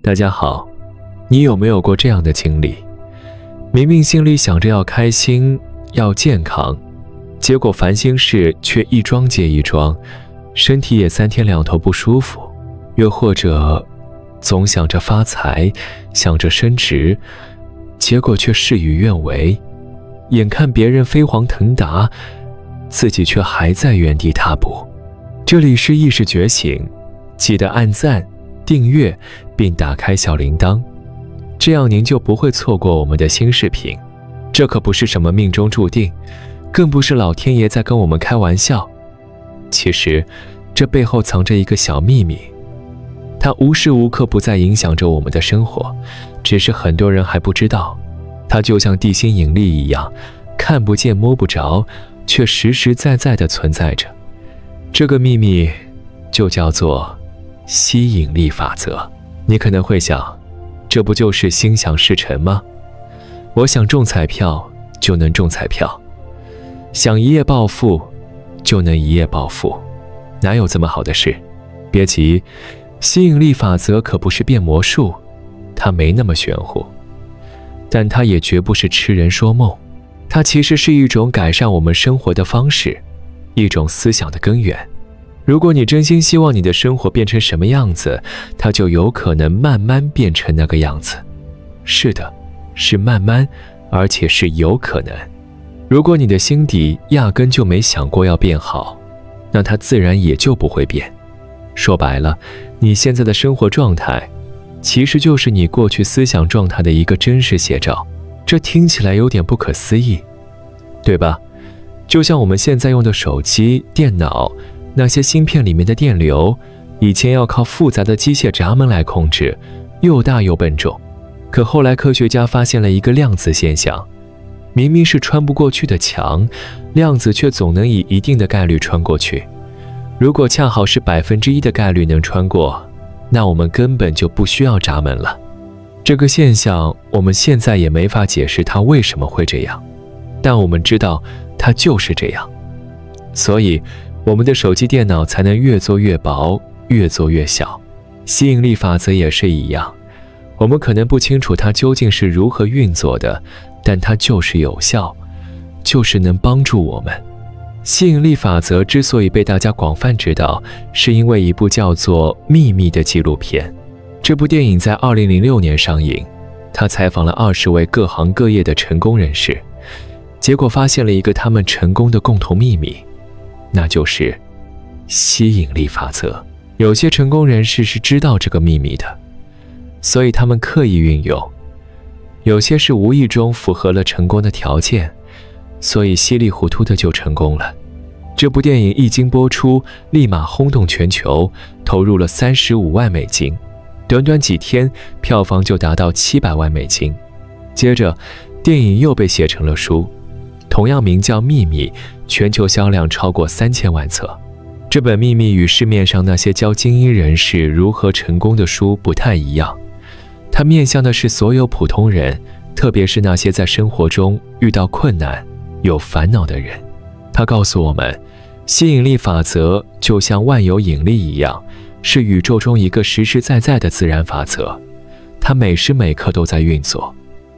大家好，你有没有过这样的经历？明明心里想着要开心、要健康，结果烦心事却一桩接一桩，身体也3天2头不舒服。又或者总想着发财，想着升职，结果却事与愿违，眼看别人飞黄腾达，自己却还在原地踏步。这里是意识觉醒，记得按赞、订阅并打开小铃铛，这样您就不会错过我们的新视频。这可不是什么命中注定，更不是老天爷在跟我们开玩笑。其实这背后藏着一个小秘密，它无时无刻不在影响着我们的生活，只是很多人还不知道。它就像地心引力一样，看不见摸不着，却实实在在地存在着。这个秘密就叫做吸引力法则。你可能会想，这不就是心想事成吗？我想中彩票就能中彩票，想一夜暴富就能一夜暴富，哪有这么好的事？别急，吸引力法则可不是变魔术，它没那么玄乎，但它也绝不是痴人说梦。它其实是一种改善我们生活的方式，一种思想的根源。如果你真心希望你的生活变成什么样子，它就有可能慢慢变成那个样子。是的，是慢慢，而且是有可能。如果你的心底压根就没想过要变好，那它自然也就不会变。说白了，你现在的生活状态其实就是你过去思想状态的一个真实写照。这听起来有点不可思议，对吧？就像我们现在用的手机、电脑，那些芯片里面的电流，以前要靠复杂的机械闸门来控制，又大又笨重。可后来科学家发现了一个量子现象，明明是穿不过去的墙，量子却总能以一定的概率穿过去。如果恰好是1%的概率能穿过，那我们根本就不需要闸门了。这个现象我们现在也没法解释它为什么会这样，但我们知道它就是这样。所以我们的手机电脑才能越做越薄，越做越小。吸引力法则也是一样，我们可能不清楚它究竟是如何运作的，但它就是有效，就是能帮助我们。吸引力法则之所以被大家广泛知道，是因为一部叫做《秘密》的纪录片。这部电影在2006年上映，他采访了20位各行各业的成功人士，结果发现了一个他们成功的共同秘密，那就是吸引力法则。有些成功人士是知道这个秘密的，所以他们刻意运用；有些是无意中符合了成功的条件，所以稀里糊涂的就成功了。这部电影一经播出，立马轰动全球，投入了35万美金，短短几天票房就达到700万美金。接着电影又被写成了书，同样名叫《秘密》，全球销量超过3000万册。这本《秘密》与市面上那些教精英人士如何成功的书不太一样，它面向的是所有普通人，特别是那些在生活中遇到困难、有烦恼的人。它告诉我们，吸引力法则就像万有引力一样，是宇宙中一个实实在在的自然法则，它每时每刻都在运作。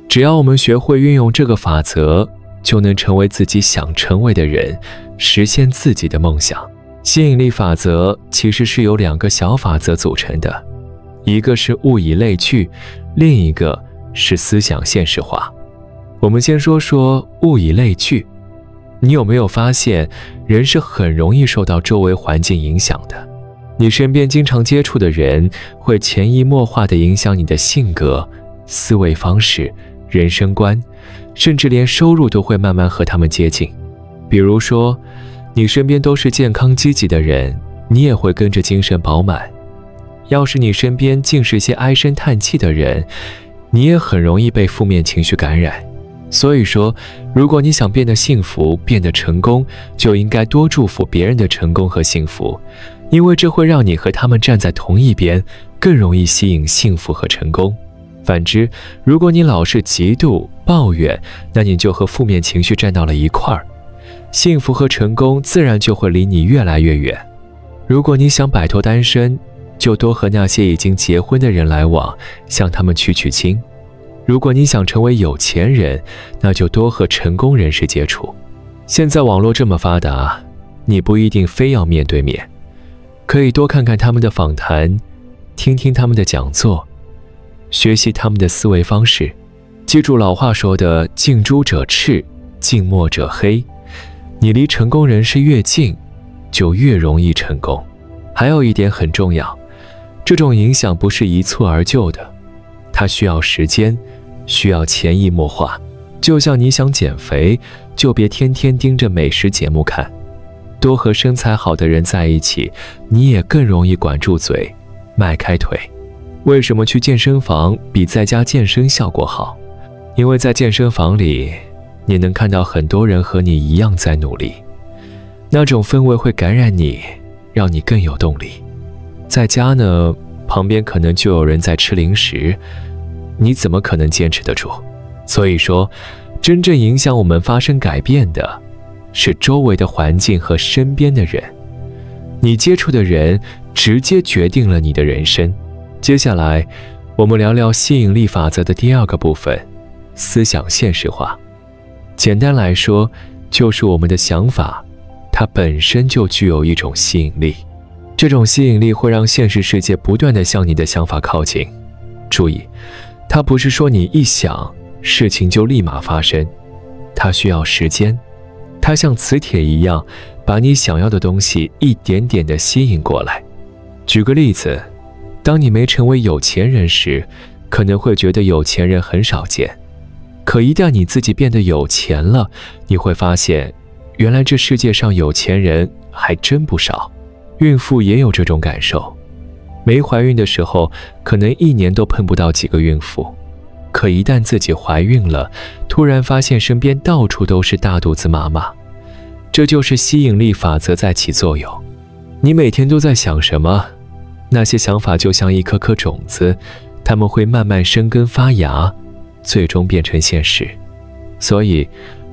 只要我们学会运用这个法则，就能成为自己想成为的人，实现自己的梦想。吸引力法则其实是由2个小法则组成的，一个是物以类聚，另一个是思想现实化。我们先说说物以类聚。你有没有发现，人是很容易受到周围环境影响的？你身边经常接触的人，会潜移默化地影响你的性格、思维方式、人生观，甚至连收入都会慢慢和他们接近。比如说，你身边都是健康积极的人，你也会跟着精神饱满。要是你身边尽是些唉声叹气的人，你也很容易被负面情绪感染。所以说，如果你想变得幸福、变得成功，就应该多祝福别人的成功和幸福，因为这会让你和他们站在同一边，更容易吸引幸福和成功。反之，如果你老是嫉妒、抱怨，那你就和负面情绪站到了一块儿，幸福和成功自然就会离你越来越远。如果你想摆脱单身，就多和那些已经结婚的人来往，向他们取经。如果你想成为有钱人，那就多和成功人士接触。现在网络这么发达，你不一定非要面对面，可以多看看他们的访谈，听听他们的讲座，学习他们的思维方式。记住老话说的近朱者赤，近墨者黑，你离成功人士越近，就越容易成功。还有一点很重要，这种影响不是一蹴而就的，它需要时间，需要潜移默化。就像你想减肥，就别天天盯着美食节目看，多和身材好的人在一起，你也更容易管住嘴，迈开腿。为什么去健身房比在家健身效果好？因为在健身房里，你能看到很多人和你一样在努力，那种氛围会感染你，让你更有动力。在家呢，旁边可能就有人在吃零食，你怎么可能坚持得住？所以说，真正影响我们发生改变的是周围的环境和身边的人，你接触的人直接决定了你的人生。接下来我们聊聊吸引力法则的第二个部分，思想现实化。简单来说，就是我们的想法，它本身就具有一种吸引力，这种吸引力会让现实世界不断地向你的想法靠近。注意，它不是说你一想，事情就立马发生，它需要时间，它像磁铁一样，把你想要的东西一点点地吸引过来。举个例子，当你没成为有钱人时，可能会觉得有钱人很少见，可一旦你自己变得有钱了，你会发现，原来这世界上有钱人还真不少。孕妇也有这种感受，没怀孕的时候，可能1年都碰不到几个孕妇，可一旦自己怀孕了，突然发现身边到处都是大肚子妈妈。这就是吸引力法则在起作用。你每天都在想什么？那些想法就像一颗颗种子，它们会慢慢生根发芽，最终变成现实。所以，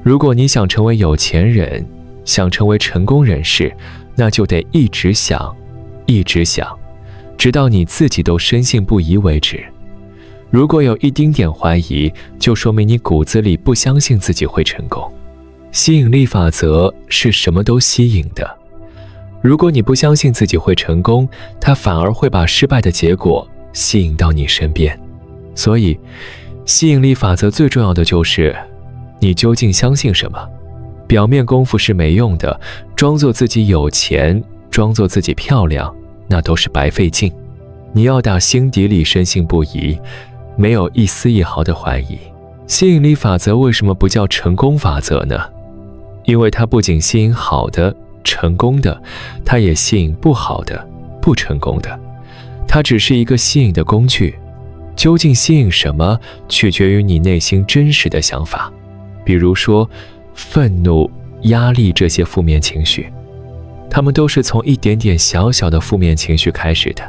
如果你想成为有钱人，想成为成功人士，那就得一直想，一直想，直到你自己都深信不疑为止。如果有一丁点怀疑，就说明你骨子里不相信自己会成功。吸引力法则是什么都吸引的。如果你不相信自己会成功，它反而会把失败的结果吸引到你身边。所以，吸引力法则最重要的就是你究竟相信什么。表面功夫是没用的，装作自己有钱，装作自己漂亮，那都是白费劲。你要打心底里深信不疑，没有一丝一毫的怀疑。吸引力法则为什么不叫成功法则呢？因为它不仅吸引好的、成功的，它也吸引不好的、不成功的。它只是一个吸引的工具，究竟吸引什么，取决于你内心真实的想法。比如说愤怒、压力这些负面情绪，它们都是从一点点小小的负面情绪开始的。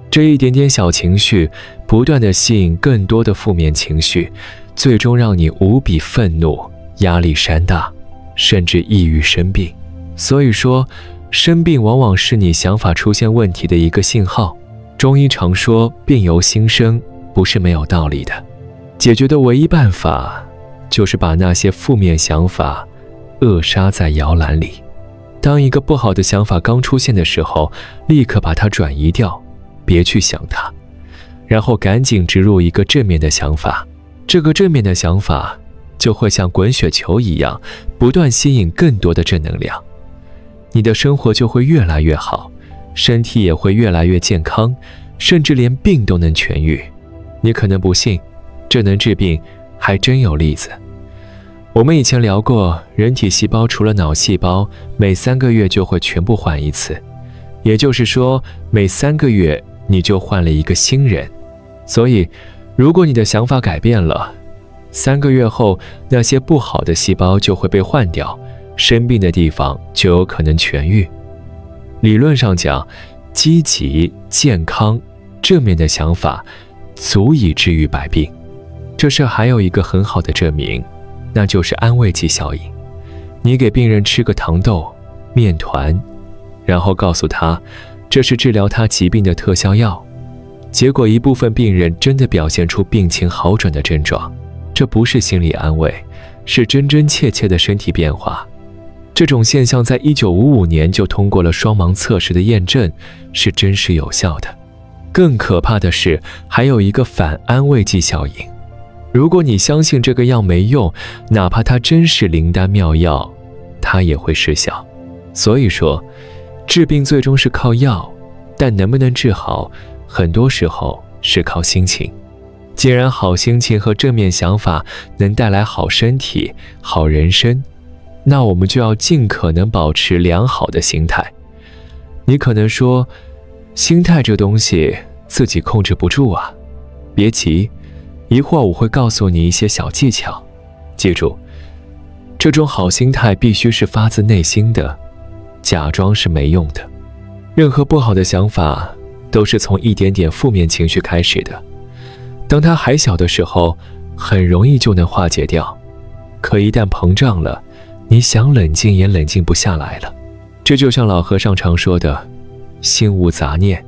这一点点小情绪不断地吸引更多的负面情绪，最终让你无比愤怒，压力山大，甚至抑郁生病。所以说，生病往往是你想法出现问题的一个信号。中医常说病由心生，不是没有道理的。解决的唯一办法就是把那些负面想法扼杀在摇篮里。当一个不好的想法刚出现的时候，立刻把它转移掉，别去想它，然后赶紧植入一个正面的想法。这个正面的想法就会像滚雪球一样，不断吸引更多的正能量。你的生活就会越来越好，身体也会越来越健康，甚至连病都能痊愈。你可能不信，这能治病还真有例子。我们以前聊过，人体细胞除了脑细胞，每3个月就会全部换一次，也就是说，每3个月你就换了一个新人。所以，如果你的想法改变了，3个月后，那些不好的细胞就会被换掉，生病的地方就有可能痊愈。理论上讲，积极、健康、正面的想法足以治愈百病。这事还有一个很好的证明，那就是安慰剂效应。你给病人吃个糖豆、面团，然后告诉他，这是治疗他疾病的特效药。结果一部分病人真的表现出病情好转的症状，这不是心理安慰，是真真切切的身体变化。这种现象在1955年就通过了双盲测试的验证，是真实有效的。更可怕的是，还有一个反安慰剂效应。如果你相信这个药没用，哪怕它真是灵丹妙药，它也会失效。所以说，治病最终是靠药，但能不能治好，很多时候是靠心情。既然好心情和正面想法能带来好身体、好人生，那我们就要尽可能保持良好的心态。你可能说，心态这东西自己控制不住啊。别急，一会儿我会告诉你一些小技巧。记住，这种好心态必须是发自内心的，假装是没用的。任何不好的想法都是从一点点负面情绪开始的，当它还小的时候，很容易就能化解掉。可一旦膨胀了，你想冷静也冷静不下来了。这就像老和尚常说的，心无杂念。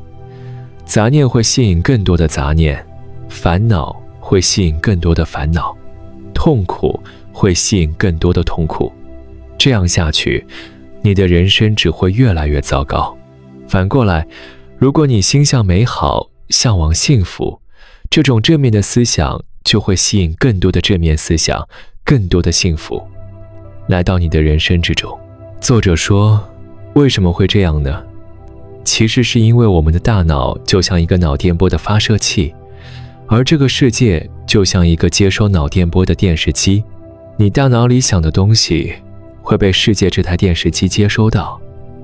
杂念会吸引更多的杂念，烦恼会吸引更多的烦恼，痛苦会吸引更多的痛苦。这样下去，你的人生只会越来越糟糕。反过来，如果你心向美好，向往幸福，这种正面的思想就会吸引更多的正面思想，更多的幸福来到你的人生之中。作者说，为什么会这样呢？其实是因为我们的大脑就像一个脑电波的发射器，而这个世界就像一个接收脑电波的电视机。你大脑里想的东西会被世界这台电视机接收到，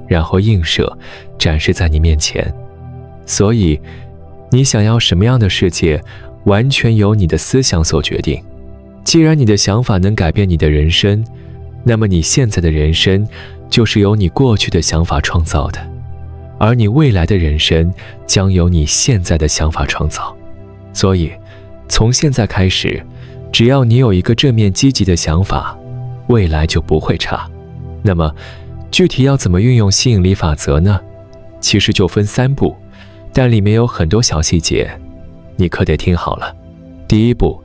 然后映射展示在你面前。所以你想要什么样的世界，完全由你的思想所决定。既然你的想法能改变你的人生，那么你现在的人生就是由你过去的想法创造的，而你未来的人生将由你现在的想法创造。所以从现在开始，只要你有一个正面积极的想法，未来就不会差。那么具体要怎么运用吸引力法则呢？其实就分3步，但里面有很多小细节，你可得听好了。第一步，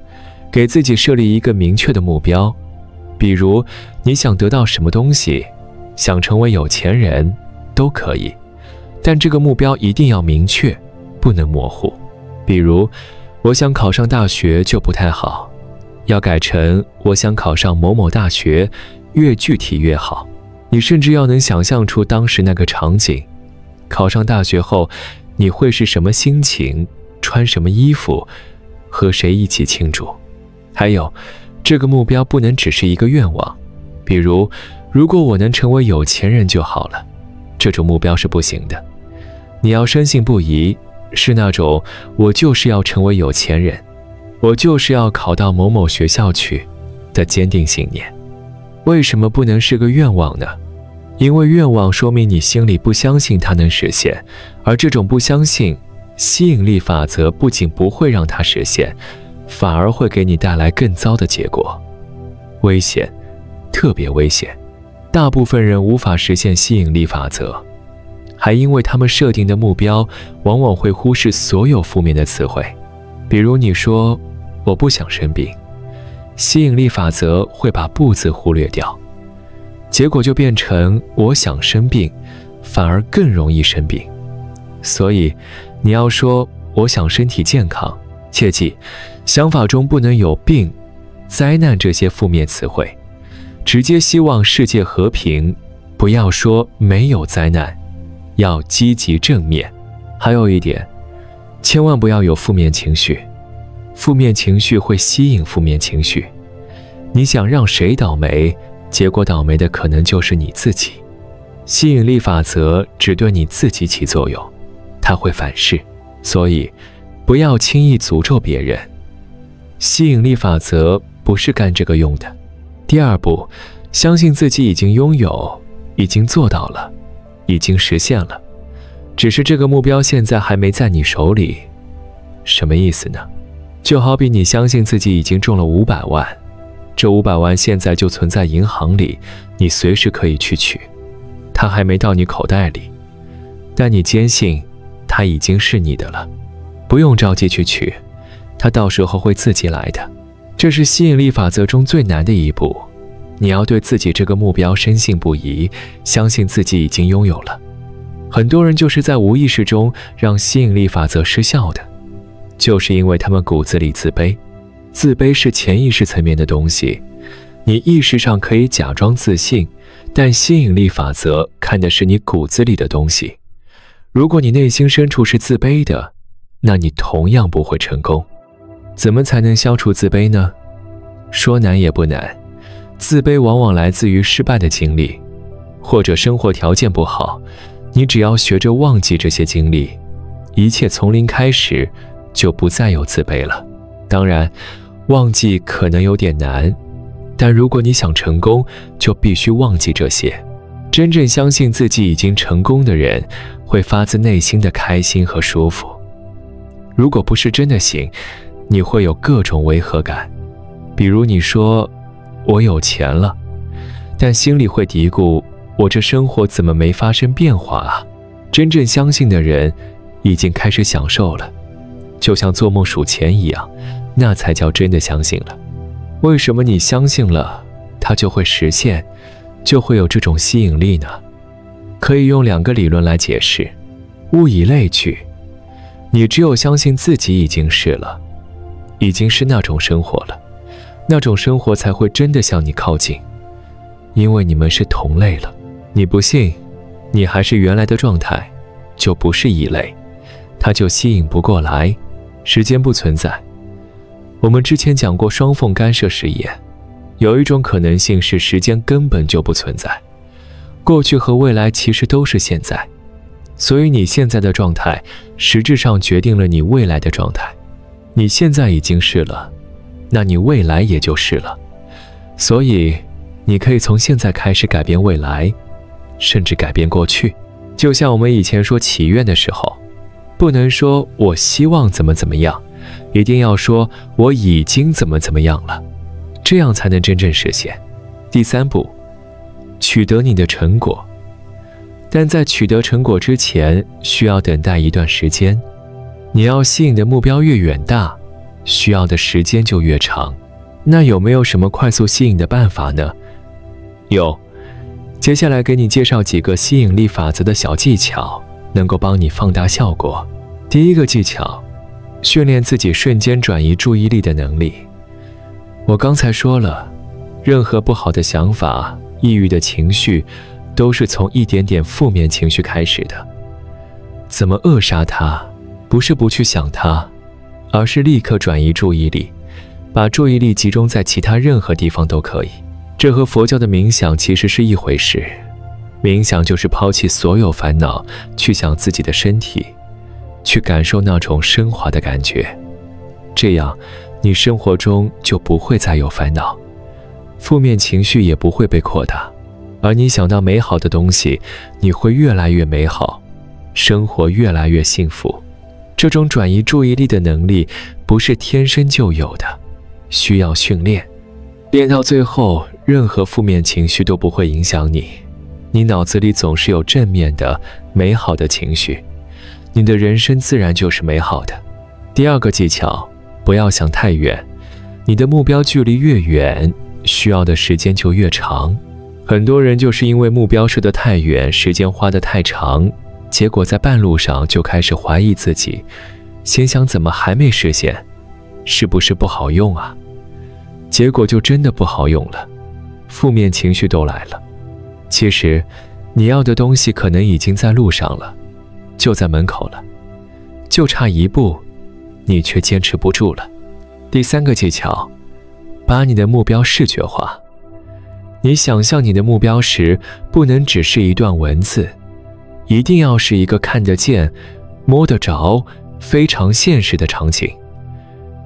给自己设立一个明确的目标，比如你想得到什么东西，想成为有钱人都可以，但这个目标一定要明确，不能模糊。比如我想考上大学就不太好，要改成我想考上某某大学，越具体越好。你甚至要能想象出当时那个场景，考上大学后你会是什么心情，穿什么衣服，和谁一起庆祝。还有，这个目标不能只是一个愿望，比如如果我能成为有钱人就好了，这种目标是不行的。你要深信不疑，是那种我就是要成为有钱人，我就是要考到某某学校去的坚定信念。为什么不能是个愿望呢？因为愿望说明你心里不相信它能实现，而这种不相信，吸引力法则不仅不会让它实现，反而会给你带来更糟的结果。危险，特别危险。大部分人无法实现吸引力法则，还因为他们设定的目标往往会忽视所有负面的词汇。比如你说我不想生病，吸引力法则会把不字忽略掉，结果就变成我想生病，反而更容易生病。所以你要说我想身体健康，切记想法中不能有病、灾难这些负面词汇，直接希望世界和平，不要说没有灾难，要积极正面。还有一点，千万不要有负面情绪，负面情绪会吸引负面情绪。你想让谁倒霉，结果倒霉的可能就是你自己。吸引力法则只对你自己起作用，它会反噬，所以不要轻易诅咒别人。吸引力法则不是干这个用的。第二步，相信自己已经拥有，已经做到了，已经实现了，只是这个目标现在还没在你手里。什么意思呢？就好比你相信自己已经中了500万，这500万现在就存在银行里，你随时可以去取，它还没到你口袋里。但你坚信它已经是你的了，不用着急去取，它到时候会自己来的。这是吸引力法则中最难的一步，你要对自己这个目标深信不疑，相信自己已经拥有了。很多人就是在无意识中让吸引力法则失效的，就是因为他们骨子里自卑。自卑是潜意识层面的东西，你意识上可以假装自信，但吸引力法则看的是你骨子里的东西。如果你内心深处是自卑的，那你同样不会成功。怎么才能消除自卑呢？说难也不难，自卑往往来自于失败的经历，或者生活条件不好。你只要学着忘记这些经历，一切从零开始，就不再有自卑了。当然，忘记可能有点难，但如果你想成功，就必须忘记这些。真正相信自己已经成功的人，会发自内心的开心和舒服。如果不是真的行，你会有各种违和感。比如你说我有钱了，但心里会嘀咕，我这生活怎么没发生变化啊？真正相信的人已经开始享受了，就像做梦数钱一样，那才叫真的相信了。为什么你相信了，它就会实现，就会有这种吸引力呢？可以用2个理论来解释。物以类聚，你只有相信自己已经是了，已经是那种生活了，那种生活才会真的向你靠近，因为你们是同类了。你不信，你还是原来的状态，就不是异类，它就吸引不过来。时间不存在。我们之前讲过双缝干涉实验，有一种可能性是时间根本就不存在，过去和未来其实都是现在，所以你现在的状态实质上决定了你未来的状态。你现在已经是了，那你未来也就是了。所以你可以从现在开始改变未来，甚至改变过去。就像我们以前说祈愿的时候，不能说我希望怎么怎么样，一定要说我已经怎么怎么样了，这样才能真正实现。第3步，取得你的成果。但在取得成果之前，需要等待一段时间。你要吸引的目标越远大，需要的时间就越长。那有没有什么快速吸引的办法呢？有，接下来给你介绍几个吸引力法则的小技巧，能够帮你放大效果。第1个技巧，训练自己瞬间转移注意力的能力。我刚才说了，任何不好的想法、抑郁的情绪，都是从一点点负面情绪开始的。怎么扼杀它？不是不去想它，而是立刻转移注意力，把注意力集中在其他任何地方都可以。这和佛教的冥想其实是一回事。冥想就是抛弃所有烦恼，去想自己的身体，去感受那种升华的感觉。这样，你生活中就不会再有烦恼，负面情绪也不会被扩大。而你想到美好的东西，你会越来越美好，生活越来越幸福。这种转移注意力的能力不是天生就有的，需要训练。练到最后，任何负面情绪都不会影响你，你脑子里总是有正面的、美好的情绪，你的人生自然就是美好的。第2个技巧，不要想太远，你的目标距离越远，需要的时间就越长。很多人就是因为目标设得太远，时间花得太长，结果在半路上就开始怀疑自己，心想怎么还没实现，是不是不好用啊？结果就真的不好用了，负面情绪都来了。其实你要的东西可能已经在路上了，就在门口了，就差1步，你却坚持不住了。第3个技巧，把你的目标视觉化。你想象你的目标时，不能只是一段文字，一定要是一个看得见、摸得着、非常现实的场景。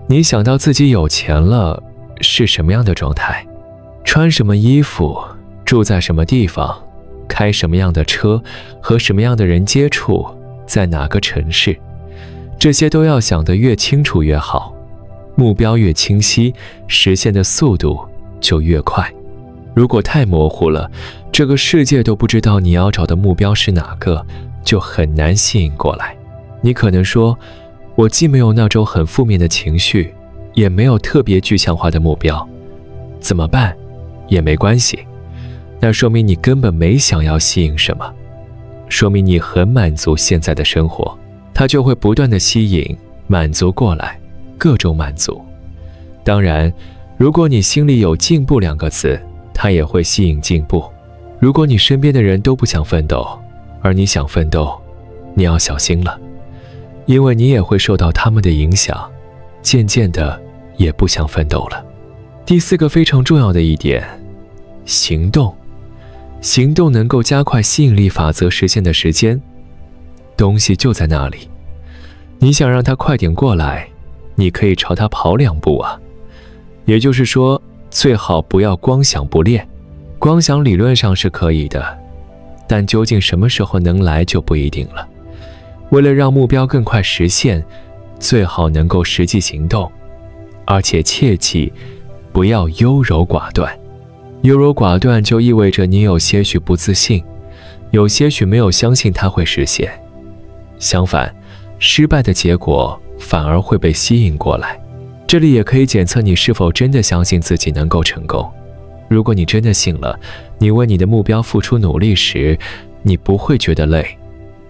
你想到自己有钱了，是什么样的状态？穿什么衣服？住在什么地方？开什么样的车？和什么样的人接触？在哪个城市？这些都要想得越清楚越好，目标越清晰，实现的速度就越快。如果太模糊了，这个世界都不知道你要找的目标是哪个，就很难吸引过来。你可能说，我既没有那种很负面的情绪，也没有特别具象化的目标，怎么办？也没关系。那说明你根本没想要吸引什么，说明你很满足现在的生活，它就会不断的吸引、满足过来，各种满足。当然，如果你心里有进步2个字，它也会吸引进步。如果你身边的人都不想奋斗，而你想奋斗，你要小心了，因为你也会受到他们的影响，渐渐的也不想奋斗了。第4个非常重要的一点，行动。行动能够加快吸引力法则实现的时间，东西就在那里。你想让它快点过来，你可以朝它跑2步啊。也就是说，最好不要光想不练。光想理论上是可以的，但究竟什么时候能来就不一定了。为了让目标更快实现，最好能够实际行动，而且切记不要优柔寡断。优柔寡断就意味着你有些许不自信，有些许没有相信它会实现。相反，失败的结果反而会被吸引过来。这里也可以检测你是否真的相信自己能够成功。如果你真的信了，你为你的目标付出努力时，你不会觉得累，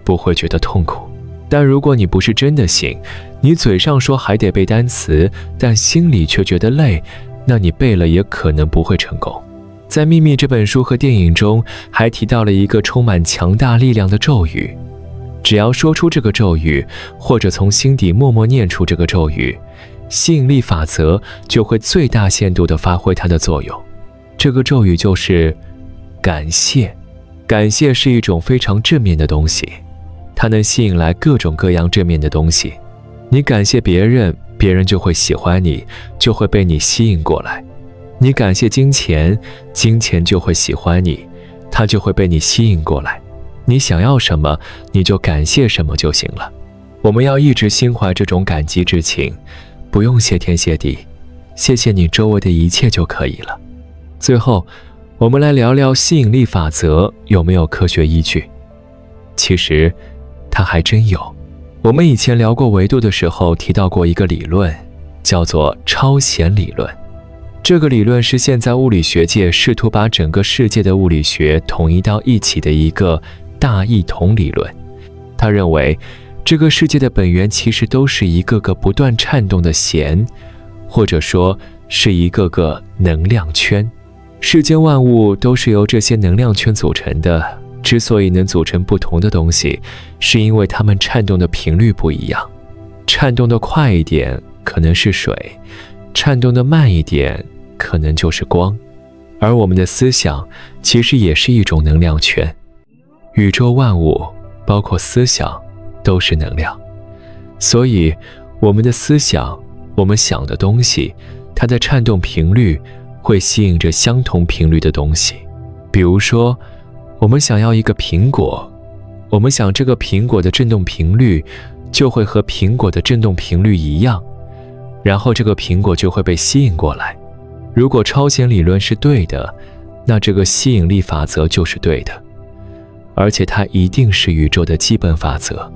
不会觉得痛苦。但如果你不是真的信，你嘴上说还得背单词，但心里却觉得累，那你背了也可能不会成功。在《秘密》这本书和电影中，还提到了一个充满强大力量的咒语。只要说出这个咒语，或者从心底默默念出这个咒语，吸引力法则就会最大限度地发挥它的作用。这个咒语就是感谢。感谢是一种非常正面的东西，它能吸引来各种各样正面的东西。你感谢别人，别人就会喜欢你，就会被你吸引过来。你感谢金钱，金钱就会喜欢你，它就会被你吸引过来。你想要什么，你就感谢什么就行了。我们要一直心怀这种感激之情，不用谢天谢地，谢谢你周围的一切就可以了。最后，我们来聊聊吸引力法则有没有科学依据。其实，它还真有。我们以前聊过维度的时候提到过一个理论，叫做超弦理论。这个理论是现在物理学界试图把整个世界的物理学统一到一起的一个大一统理论。他认为，这个世界的本源其实都是一个个不断颤动的弦，或者说是一个个能量圈。世间万物都是由这些能量圈组成的，之所以能组成不同的东西，是因为它们颤动的频率不一样。颤动的快一点可能是水，颤动的慢一点可能就是光。而我们的思想其实也是一种能量圈。宇宙万物包括思想都是能量，所以我们的思想，我们想的东西，它的颤动频率会吸引着相同频率的东西。比如说，我们想要一个苹果，我们想这个苹果的振动频率就会和苹果的振动频率一样，然后这个苹果就会被吸引过来。如果超弦理论是对的，那这个吸引力法则就是对的，而且它一定是宇宙的基本法则。